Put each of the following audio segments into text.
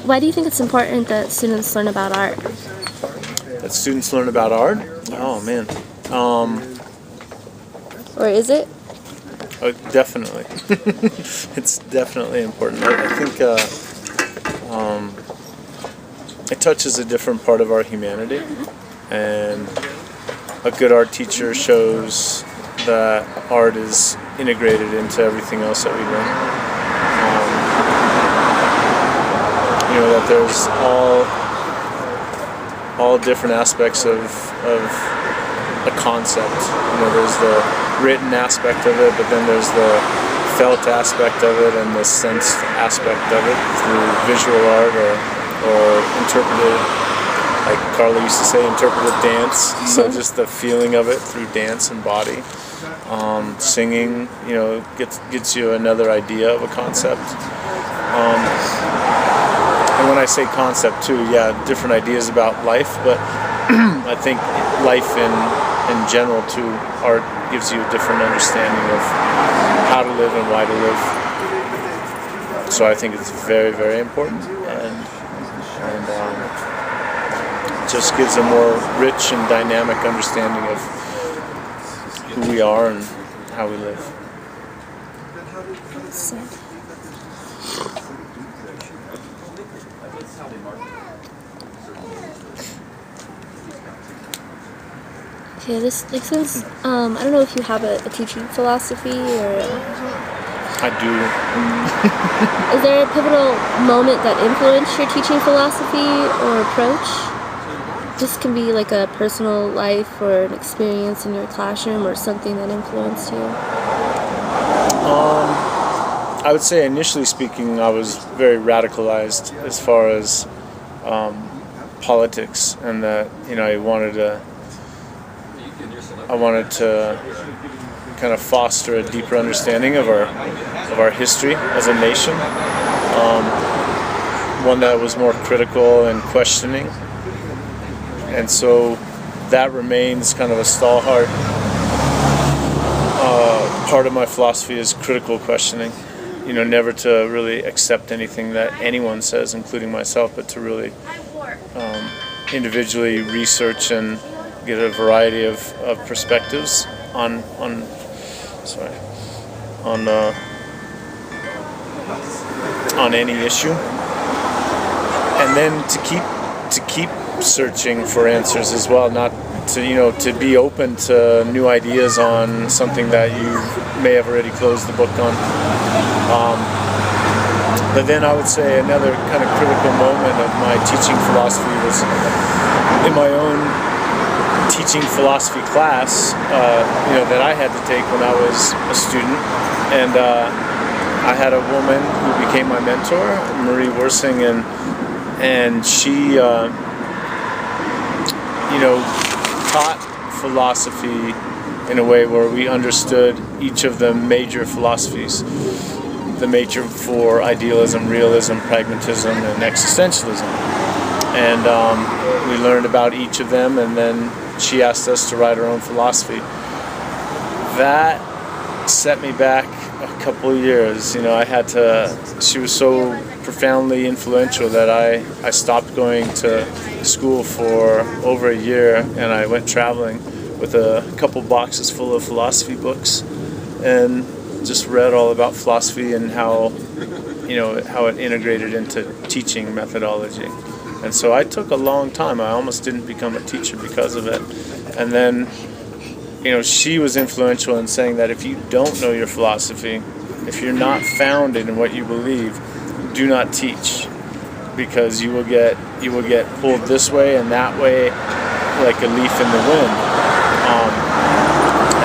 Why do you think it's important that students learn about art? That students learn about art? Oh, man. Or is it? Oh, definitely. It's definitely important. I think it touches a different part of our humanity, and a good art teacher shows that art is integrated into everything else that we learn. That there's all different aspects of a concept. There's the written aspect of it, but then there's the felt aspect of it and the sensed aspect of it through visual art or interpreted, like Carla used to say, interpretive dance. So just the feeling of it through dance and body. Singing, gets you another idea of a concept. And when I say concept too, different ideas about life, but I think life in general too, art gives you a different understanding of how to live and why to live. So I think it's very, very important, and just gives a more rich and dynamic understanding of who we are and how we live. Okay, this makes sense. I don't know if you have a teaching philosophy or... I do. Is there a pivotal moment that influenced your teaching philosophy or approach? This can be like a personal life or an experience in your classroom or something that influenced you. I would say initially speaking, I was very radicalized as far as politics, and that I wanted to kind of foster a deeper understanding of our history as a nation, one that was more critical and questioning. And so that remains kind of a stalwart part of my philosophy, is critical questioning. Never to really accept anything that anyone says, including myself, but to really individually research and get a variety of perspectives on any issue, and then to keep searching for answers as well, not to be open to new ideas on something that you may have already closed the book on. But then I would say another kind of critical moment of my teaching philosophy was in my own teaching philosophy class, that I had to take when I was a student, and I had a woman who became my mentor, Marie Worsing, and she, taught philosophy in a way where we understood each of the major philosophies, the major four: idealism, realism, pragmatism, and existentialism. And we learned about each of them, and then she asked us to write our own philosophy. That set me back a couple of years. She was so profoundly influential that I stopped going to school for over a year, and I went traveling with a couple boxes full of philosophy books and just read all about philosophy and how it integrated into teaching methodology. And so I took a long time. I almost didn't become a teacher because of it. And then, she was influential in saying that if you don't know your philosophy, if you're not founded in what you believe, do not teach, because you will get pulled this way and that way like a leaf in the wind.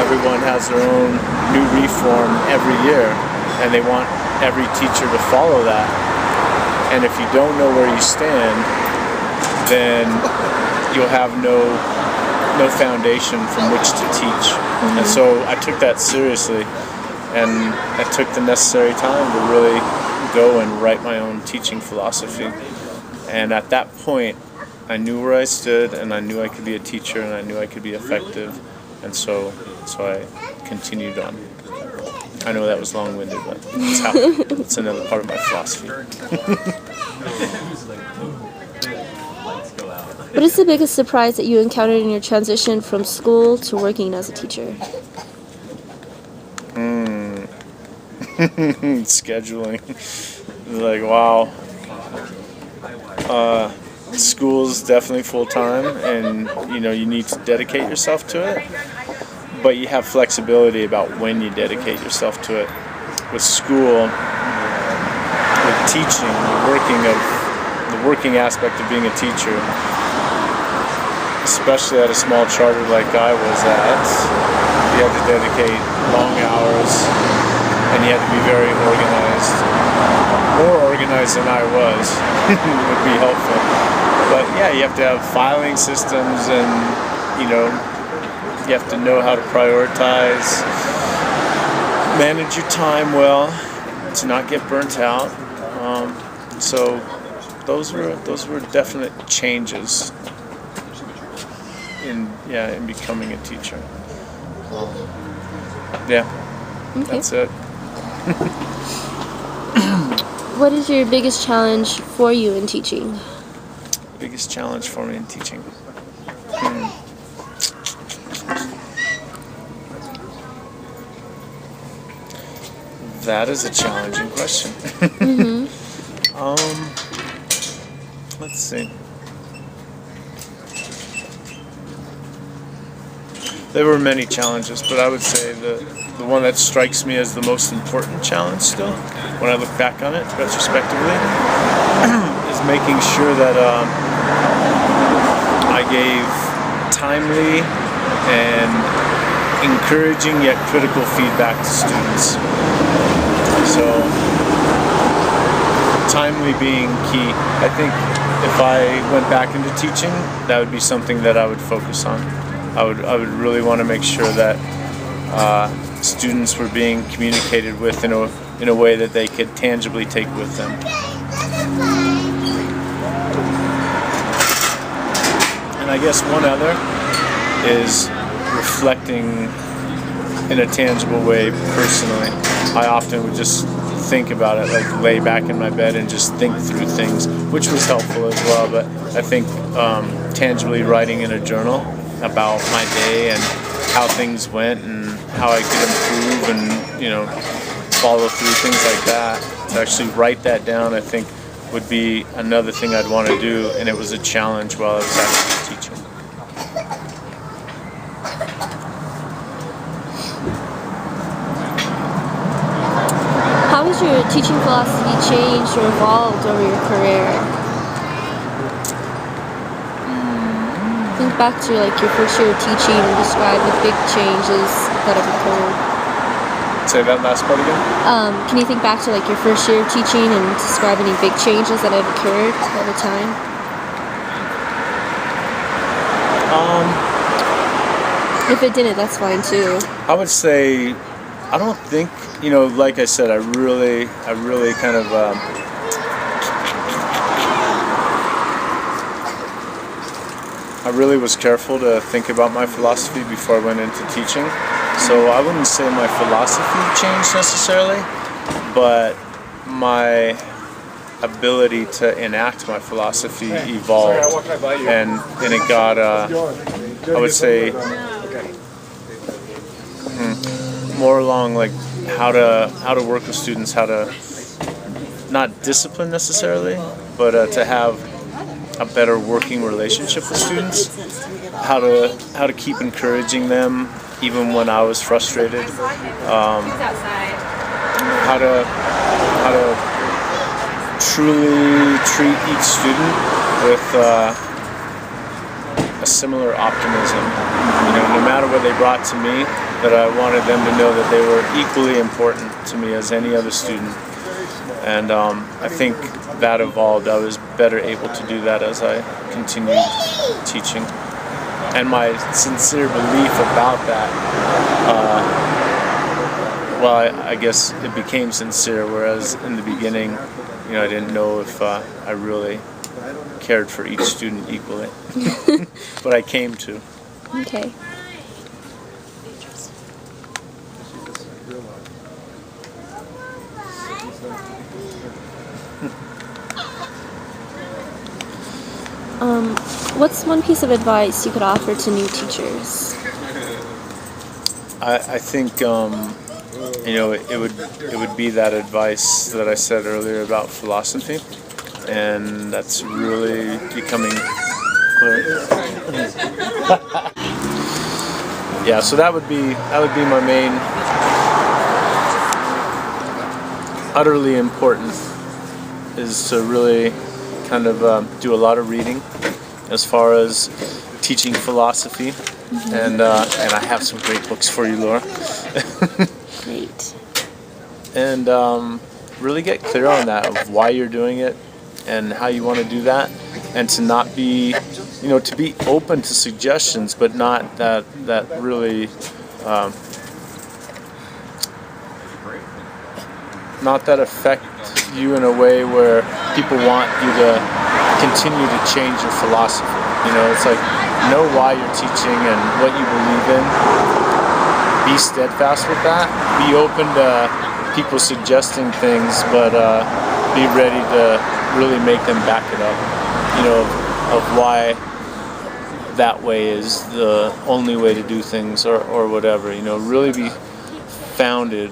Everyone has their own new reform every year, and they want every teacher to follow that. And if you don't know where you stand, then you'll have no foundation from which to teach. Mm-hmm. And so I took that seriously, and I took the necessary time to really go and write my own teaching philosophy. And at that point, I knew where I stood, and I knew I could be a teacher, and I knew I could be effective. And so I continued on. I know that was long-winded, but it's another part of my philosophy. What is the biggest surprise that you encountered in your transition from school to working as a teacher? Scheduling. Like, wow. School's definitely full time, and you need to dedicate yourself to it. But you have flexibility about when you dedicate yourself to it. With school, with teaching, the working aspect of being a teacher, especially at a small charter like I was at, you had to dedicate long hours, and you had to be very organized. More organized than I was would be helpful. But yeah, you have to have filing systems, and you have to know how to prioritize, manage your time well, to not get burnt out. So those were definite changes in becoming a teacher. Okay. That's it. What is your biggest challenge for you in teaching? Biggest challenge for me in teaching. That is a challenging question. Let's see. There were many challenges, but I would say the one that strikes me as the most important challenge still, when I look back on it retrospectively, is making sure that I gave timely and encouraging yet critical feedback to students. So, timely being key. I think if I went back into teaching, that would be something that I would focus on. I would really want to make sure that students were being communicated with in a way that they could tangibly take with them. And I guess one other is reflecting in a tangible way personally. I often would just think about it, like lay back in my bed and just think through things, which was helpful as well. But I think tangibly writing in a journal about my day and how things went and how I could improve and follow through things like that. To actually write that down, I think would be another thing I'd want to do, and it was a challenge while I was actually teaching. How has your teaching philosophy changed or evolved over your career? Think back to your first year of teaching and describe the big changes that have occurred. Say that last part again? Can you think back to your first year of teaching and describe any big changes that have occurred over time? If it didn't, that's fine too. I would say, I don't think, like I said, I really kind of I really was careful to think about my philosophy before I went into teaching. So I wouldn't say my philosophy changed necessarily, but my ability to enact my philosophy evolved, and it got, I would say, more along how to work with students, how to not discipline necessarily, but to have a better working relationship with students, how to keep encouraging them even when I was frustrated, how to truly treat each student with a similar optimism. No matter what they brought to me, that I wanted them to know that they were equally important to me as any other student. And I think that evolved. I was better able to do that as I continued teaching. And my sincere belief about that, I guess it became sincere, whereas in the beginning, I didn't know if I really cared for each student equally. But I came to. Okay. What's one piece of advice you could offer to new teachers? I think it would be that advice that I said earlier about philosophy, and that's really becoming clear. Yeah, so that would be my main, utterly important, is to really kind of do a lot of reading as far as teaching philosophy, and I have some great books for you, Laura. Great. And really get clear on that, of why you're doing it and how you want to do that, and to not be, to be open to suggestions, but not that really, not that affect you in a way where people want you to continue to change your philosophy. It's like, know why you're teaching and what you believe in. Be steadfast with that. Be open to people suggesting things, but be ready to really make them back it up. Of why that way is the only way to do things, or whatever. Really be founded,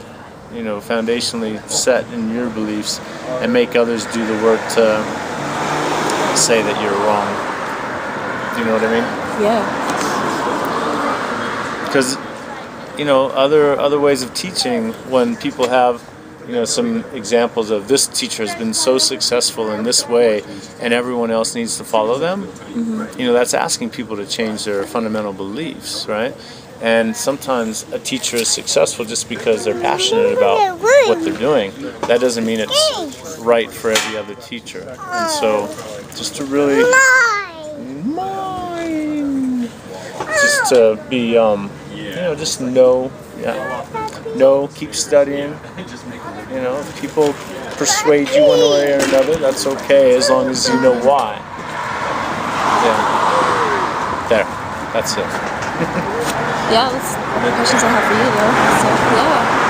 foundationally set in your beliefs, and make others do the work to say that you're wrong. Do you know what I mean? Yeah. Because other ways of teaching, when people have some examples of, this teacher has been so successful in this way and everyone else needs to follow them, that's asking people to change their fundamental beliefs, right? And sometimes a teacher is successful just because they're passionate about what they're doing. That doesn't mean it's right for every other teacher. And so just to really just to be just know, keep studying. If people persuade you one way or another, that's okay, as long as you know why. Yeah. There. That's it. Yeah, that's the questions I have for you, though. So, yeah.